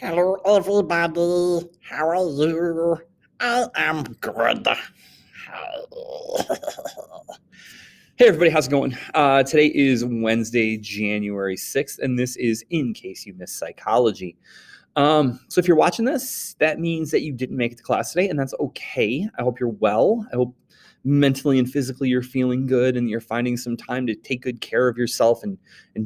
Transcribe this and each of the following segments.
Hello, everybody. How are you? I am good. Hi. Hey everybody, how's it going? Today is Wednesday, January 6th, and this is In Case You Missed Psychology. So if you're watching this, that means that you didn't make it to class today, and that's okay. I hope you're well. I hope mentally and physically you're feeling good and you're finding some time to take good care of yourself and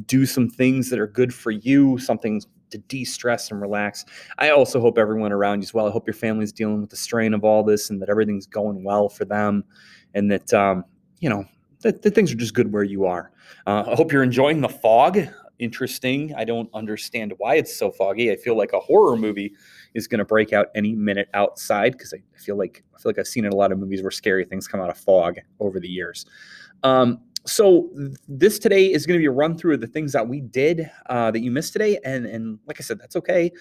do some things that are good for you, something to de-stress and relax. I also hope everyone around you as well. I hope your family's dealing with the strain of all this and that everything's going well for them and that, you know, that things are just good where you are. I hope you're enjoying the fog. Interesting. I don't understand why it's so foggy. I feel like a horror movie is going to break out any minute outside because I feel like I've seen in a lot of movies where scary things come out of fog over the years. So this today is going to be a run through of the things that we did that you missed today, and like I said, that's okay.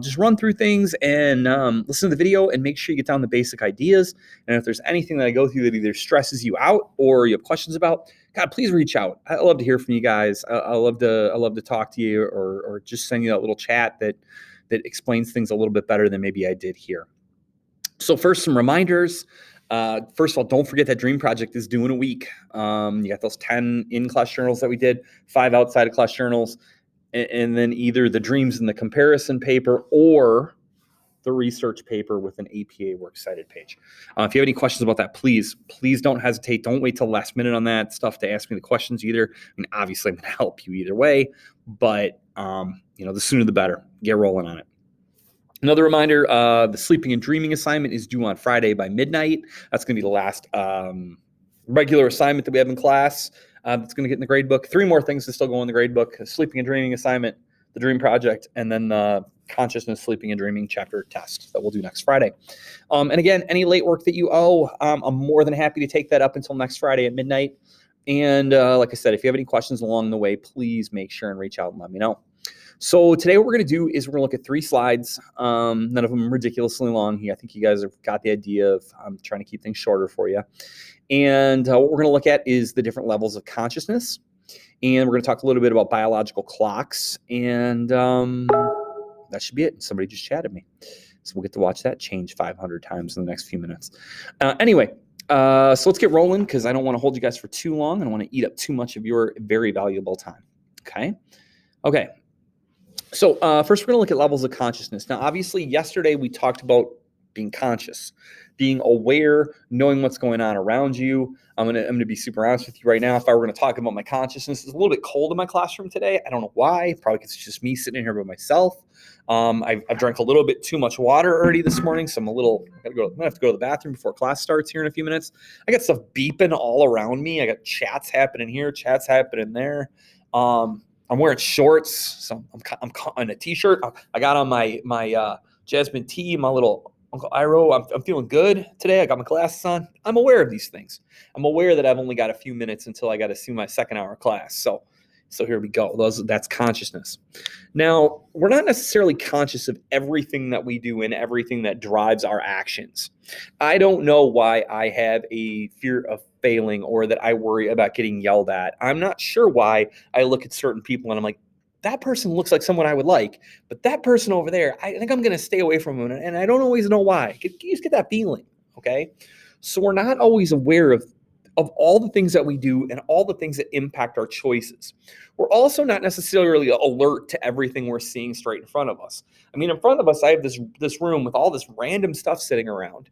Just run through things and listen to the video and make sure you get down the basic ideas. And if there's anything that I go through that either stresses you out or you have questions about, God, please reach out. I love to hear from you guys. I love to talk to you or just send you that little chat that explains things a little bit better than maybe I did here. So first, some reminders. First of all, don't forget that Dream Project is due in a week. You got those 10 in-class journals that we did, 5 outside of class journals, and then either the dreams in the comparison paper or the research paper with an APA Works Cited page. If you have any questions about that, please don't hesitate. Don't wait till the last minute on that stuff to ask me the questions either. I mean, obviously, I'm going to help you either way, but the sooner the better. Get rolling on it. Another reminder, the sleeping and dreaming assignment is due on Friday by midnight. That's going to be the last regular assignment that we have in class. That's going to get in the grade book. 3 more things to still go in the grade book: sleeping and dreaming assignment, the dream project, and then the consciousness, sleeping and dreaming chapter test that we'll do next Friday. And again, any late work that you owe, I'm more than happy to take that up until next Friday at midnight. And like I said, if you have any questions along the way, please make sure and reach out and let me know. So today what we're going to do is we're going to look at 3 slides, none of them ridiculously long. I think you guys have got the idea of I'm trying to keep things shorter for you. And what we're going to look at is the different levels of consciousness. And we're going to talk a little bit about biological clocks. And that should be it. Somebody just chatted me. So we'll get to watch that change 500 times in the next few minutes. Anyway, so let's get rolling because I don't want to hold you guys for too long. I don't want to eat up too much of your very valuable time. Okay. So first, we're going to look at levels of consciousness. Now, obviously, yesterday we talked about being conscious, being aware, knowing what's going on around you. I'm going to be super honest with you right now. If I were going to talk about my consciousness, it's a little bit cold in my classroom today. I don't know why. Probably because it's just me sitting here by myself. I've drank a little bit too much water already this morning, so I'm going to have to go to the bathroom before class starts here in a few minutes. I got stuff beeping all around me. I got chats happening here, chats happening there. I'm wearing shorts, so I'm on a t-shirt. I got on my Jasmine tea, my little Uncle Iro. I'm feeling good today. I got my glasses on. I'm aware of these things. I'm aware that I've only got a few minutes until I got to see my second hour class. So here we go. That's consciousness. Now, we're not necessarily conscious of everything that we do and everything that drives our actions. I don't know why I have a fear of failing or that I worry about getting yelled at. I'm not sure why I look at certain people and I'm like, that person looks like someone I would like, but that person over there, I think I'm going to stay away from them. And I don't always know why. You just get that feeling, okay? So we're not always aware of all the things that we do and all the things that impact our choices. We're also not necessarily alert to everything we're seeing straight in front of us. I mean, in front of us, I have this room with all this random stuff sitting around.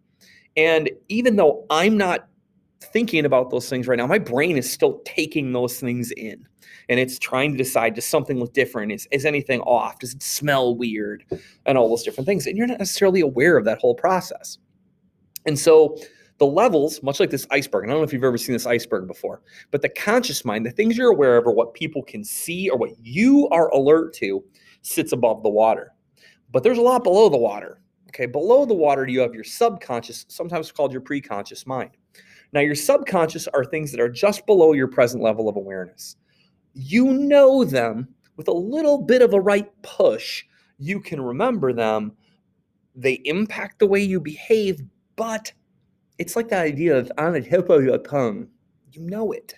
And even though I'm not thinking about those things right now, my brain is still taking those things in. And it's trying to decide, does something look different? Is anything off? Does it smell weird? And all those different things. And you're not necessarily aware of that whole process. And so the levels, much like this iceberg, and I don't know if you've ever seen this iceberg before, but the conscious mind, the things you're aware of or what people can see or what you are alert to sits above the water. But there's a lot below the water. Okay, below the water, you have your subconscious, sometimes called your preconscious mind. Now, your subconscious are things that are just below your present level of awareness. You know them with a little bit of a right push. You can remember them. They impact the way you behave, but it's like that idea of on the tip of your tongue. You know it.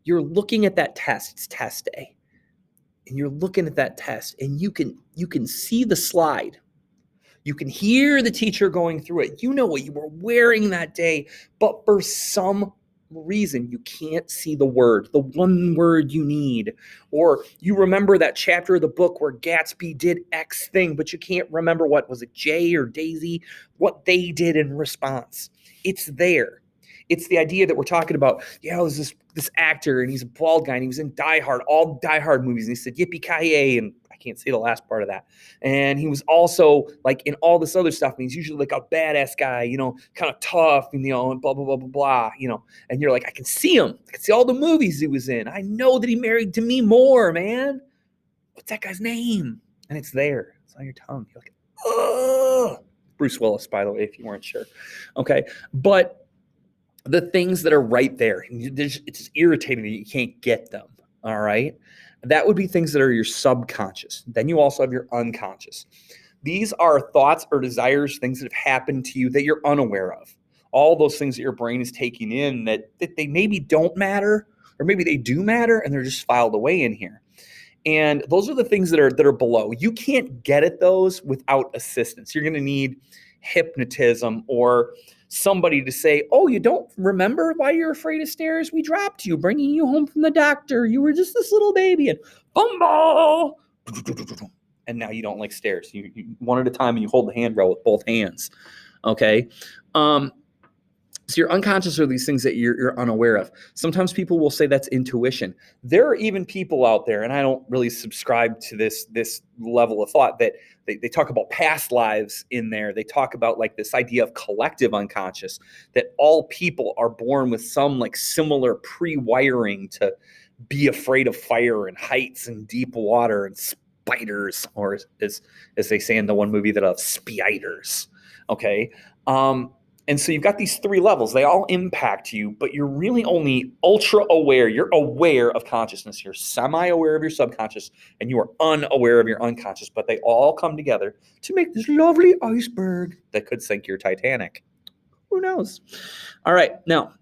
You're looking at that test. It's test day. and you're looking at that test, and you can see the slide. You can hear the teacher going through it. You know what you were wearing that day, but for some reason, you can't see the word, the one word you need. Or you remember that chapter of the book where Gatsby did X thing, but you can't remember what was it, Jay or Daisy, what they did in response. It's there. It's the idea that we're talking about. Yeah, there's this actor, and he's a bald guy, and he was in Die Hard, all Die Hard movies, and he said yippee-ki-yay, and I can't say the last part of that. And he was also like in all this other stuff, and he's usually like a badass guy, kind of tough, and and blah blah blah blah blah, And you're like, I can see him. I can see all the movies he was in. I know that he married Demi Moore, man. What's that guy's name? And it's there. It's on your tongue. You're like, oh, Bruce Willis, by the way, if you weren't sure. Okay, but the things that are right there, it's just irritating that you can't get them, all right? That would be things that are your subconscious. Then you also have your unconscious. These are thoughts or desires, things that have happened to you that you're unaware of. All those things that your brain is taking in that they maybe don't matter, or maybe they do matter, and they're just filed away in here. And those are the things that are below. You can't get at those without assistance. You're going to need hypnotism or somebody to say, oh, you don't remember why you're afraid of stairs? We dropped you, bringing you home from the doctor. You were just this little baby, and fumble. And now you don't like stairs. You one at a time, and you hold the handrail with both hands. Okay. So your unconscious are these things that you're unaware of. Sometimes people will say that's intuition. There are even people out there, and I don't really subscribe to this level of thought, that they talk about past lives in there. They talk about like this idea of collective unconscious, that all people are born with some like similar pre-wiring to be afraid of fire and heights and deep water and spiders, or as they say in the one movie that of spiders. Okay. And so you've got these three levels. They all impact you, but you're really only ultra aware. You're aware of consciousness. You're semi-aware of your subconscious, and you are unaware of your unconscious. But they all come together to make this lovely iceberg that could sink your Titanic. Who knows? All right. Now,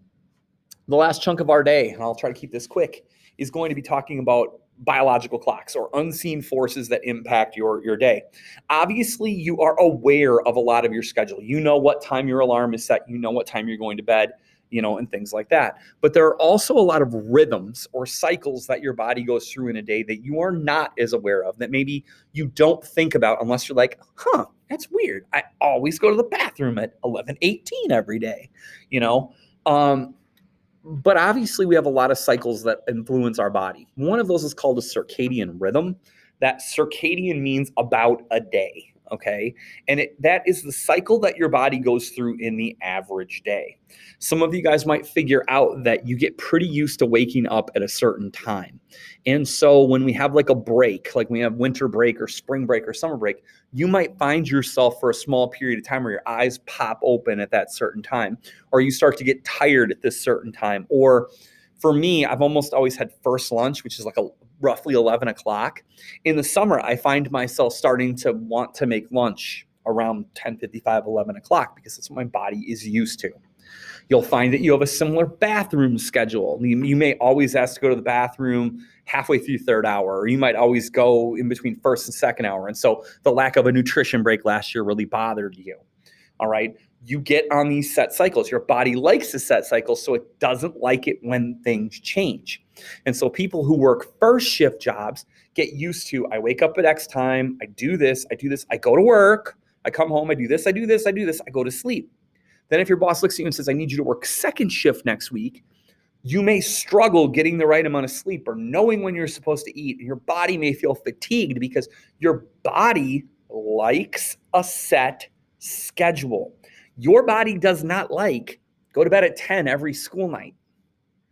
the last chunk of our day, and I'll try to keep this quick, is going to be talking about biological clocks or unseen forces that impact your day. Obviously, you are aware of a lot of your schedule. You know what time your alarm is set. You know what time you're going to bed, and things like that. But there are also a lot of rhythms or cycles that your body goes through in a day that you are not as aware of, that maybe you don't think about unless you're like, that's weird. I always go to the bathroom at 11:18 every day, But obviously, we have a lot of cycles that influence our body. One of those is called a circadian rhythm. That circadian means about a day, okay? And that is the cycle that your body goes through in the average day. Some of you guys might figure out that you get pretty used to waking up at a certain time. And so when we have like a break, like we have winter break or spring break or summer break, you might find yourself for a small period of time where your eyes pop open at that certain time, or you start to get tired at this certain time. Or for me, I've almost always had first lunch, which is like roughly 11 o'clock. In the summer, I find myself starting to want to make lunch around 10:55, 11 o'clock, because that's what my body is used to. You'll find that you have a similar bathroom schedule. You may always ask to go to the bathroom halfway through third hour, or you might always go in between first and second hour. And so the lack of a nutrition break last year really bothered you. All right. You get on these set cycles. Your body likes the set cycles, so it doesn't like it when things change. And so people who work first shift jobs get used to, I wake up at X time, I do this, I go to work, I come home, I do this, I go to sleep. Then if your boss looks at you and says, I need you to work second shift next week, you may struggle getting the right amount of sleep or knowing when you're supposed to eat. And your body may feel fatigued because your body likes a set schedule. Your body does not like go to bed at 10 every school night,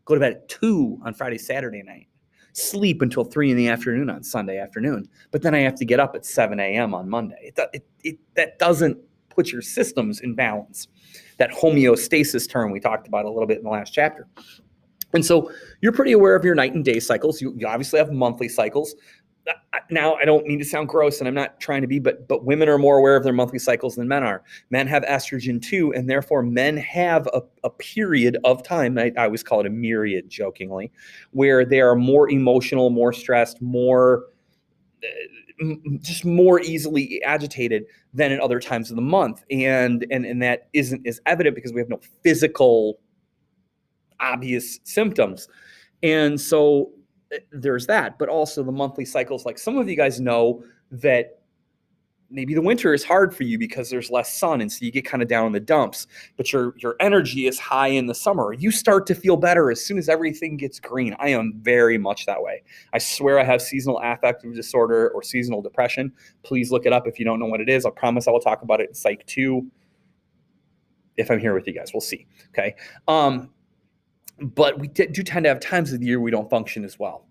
go to bed at 2 on Friday, Saturday night, sleep until 3 in the afternoon on Sunday afternoon, but then I have to get up at 7 a.m. on Monday. That doesn't put your systems in balance. That homeostasis term we talked about a little bit in the last chapter. And so you're pretty aware of your night and day cycles. You obviously have monthly cycles. Now, I don't mean to sound gross, and I'm not trying to be, but women are more aware of their monthly cycles than men are. Men have estrogen too, and therefore men have a period of time, I always call it a myriad jokingly, where they are more emotional, more stressed, more just more easily agitated than at other times of the month. And that isn't as evident because we have no physical obvious symptoms. And so there's that, but also the monthly cycles. Like some of you guys know that maybe the winter is hard for you because there's less sun, and so you get kind of down in the dumps, but your energy is high in the summer. You start to feel better as soon as everything gets green. I am very much that way. I swear I have seasonal affective disorder or seasonal depression. Please look it up if you don't know what it is. I promise I will talk about it in Psych 2 if I'm here with you guys. We'll see. Okay. But we do tend to have times of the year we don't function as well.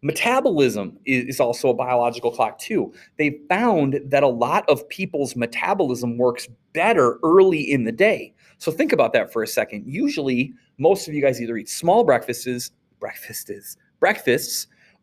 Metabolism is also a biological clock too. They found that a lot of people's metabolism works better early in the day. So think about that for a second. Usually, most of you guys either eat small breakfasts,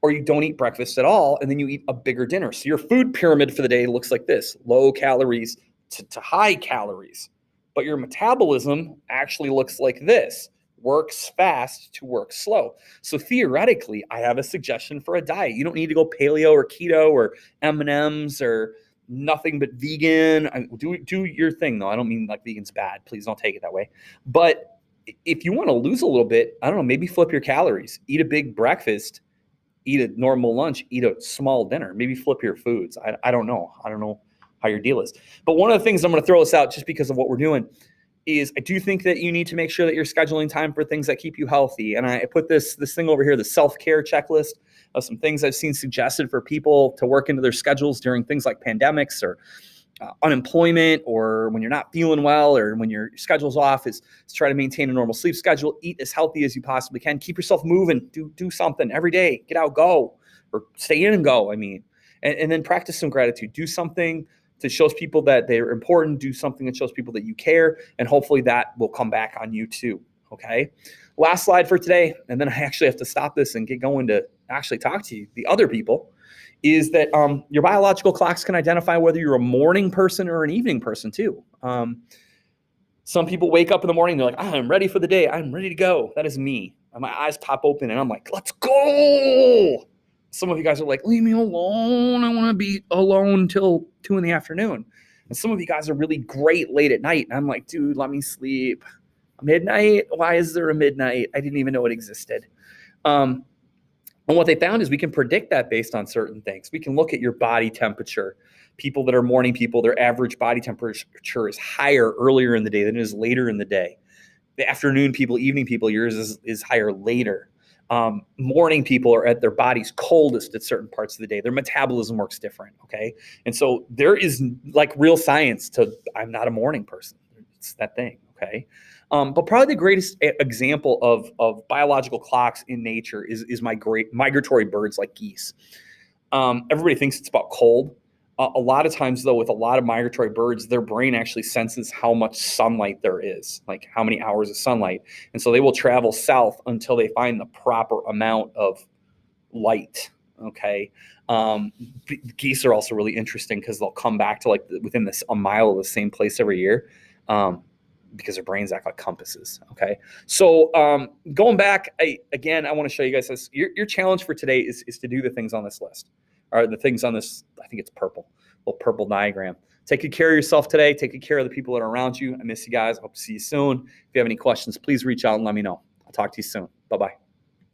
or you don't eat breakfast at all, and then you eat a bigger dinner. So your food pyramid for the day looks like this: low calories to high calories. But your metabolism actually looks like this: works fast to work slow. So theoretically, I have a suggestion for a diet. You don't need to go paleo or keto or M&Ms or nothing but vegan. Do your thing, though. I don't mean like vegan's bad. Please don't take it that way. But if you want to lose a little bit, I don't know, maybe flip your calories. Eat a big breakfast, eat a normal lunch, eat a small dinner. Maybe flip your foods. I don't know. I don't know how your deal is. But one of the things I'm going to throw this out just because of what we're doing is I do think that you need to make sure that you're scheduling time for things that keep you healthy. And I put this thing over here, the self-care checklist of some things I've seen suggested for people to work into their schedules during things like pandemics or unemployment, or when you're not feeling well, or when your schedule's off, is try to maintain a normal sleep schedule, eat as healthy as you possibly can, keep yourself moving, do something every day, get out, go, or stay in and go. And then practice some gratitude. Do something that shows people that they're important, do something that shows people that you care, and hopefully that will come back on you too, okay? Last slide for today, and then I actually have to stop this and get going to actually talk to you, the other people, is that your biological clocks can identify whether you're a morning person or an evening person too. Some people wake up in the morning, they're like, I'm ready for the day, I'm ready to go. That is me. And my eyes pop open and I'm like, let's go. Some of you guys are like, leave me alone. I want to be alone till 2 p.m. And some of you guys are really great late at night. And I'm like, dude, let me sleep. Midnight? Why is there a midnight? I didn't even know it existed. And what they found is we can predict that based on certain things. We can look at your body temperature. People that are morning people, their average body temperature is higher earlier in the day than it is later in the day. The afternoon people, evening people, yours is higher later. Morning people are at their body's coldest at certain parts of the day. Their metabolism works different, okay? And so there is like real science to, I'm not a morning person. It's that thing, okay? But probably the greatest example of biological clocks in nature is migratory birds like geese. Everybody thinks it's about cold. A lot of times, though, with a lot of migratory birds, their brain actually senses how much sunlight there is, like how many hours of sunlight. And so they will travel south until they find the proper amount of light, okay? Geese are also really interesting because they'll come back to like within a mile of the same place every year because their brains act like compasses, okay? So going back, I want to show you guys this. Your challenge for today is to do the things on this list. Or the things on this, I think it's purple, little purple diagram. Take good care of yourself today. Take good care of the people that are around you. I miss you guys. I hope to see you soon. If you have any questions, please reach out and let me know. I'll talk to you soon. Bye-bye.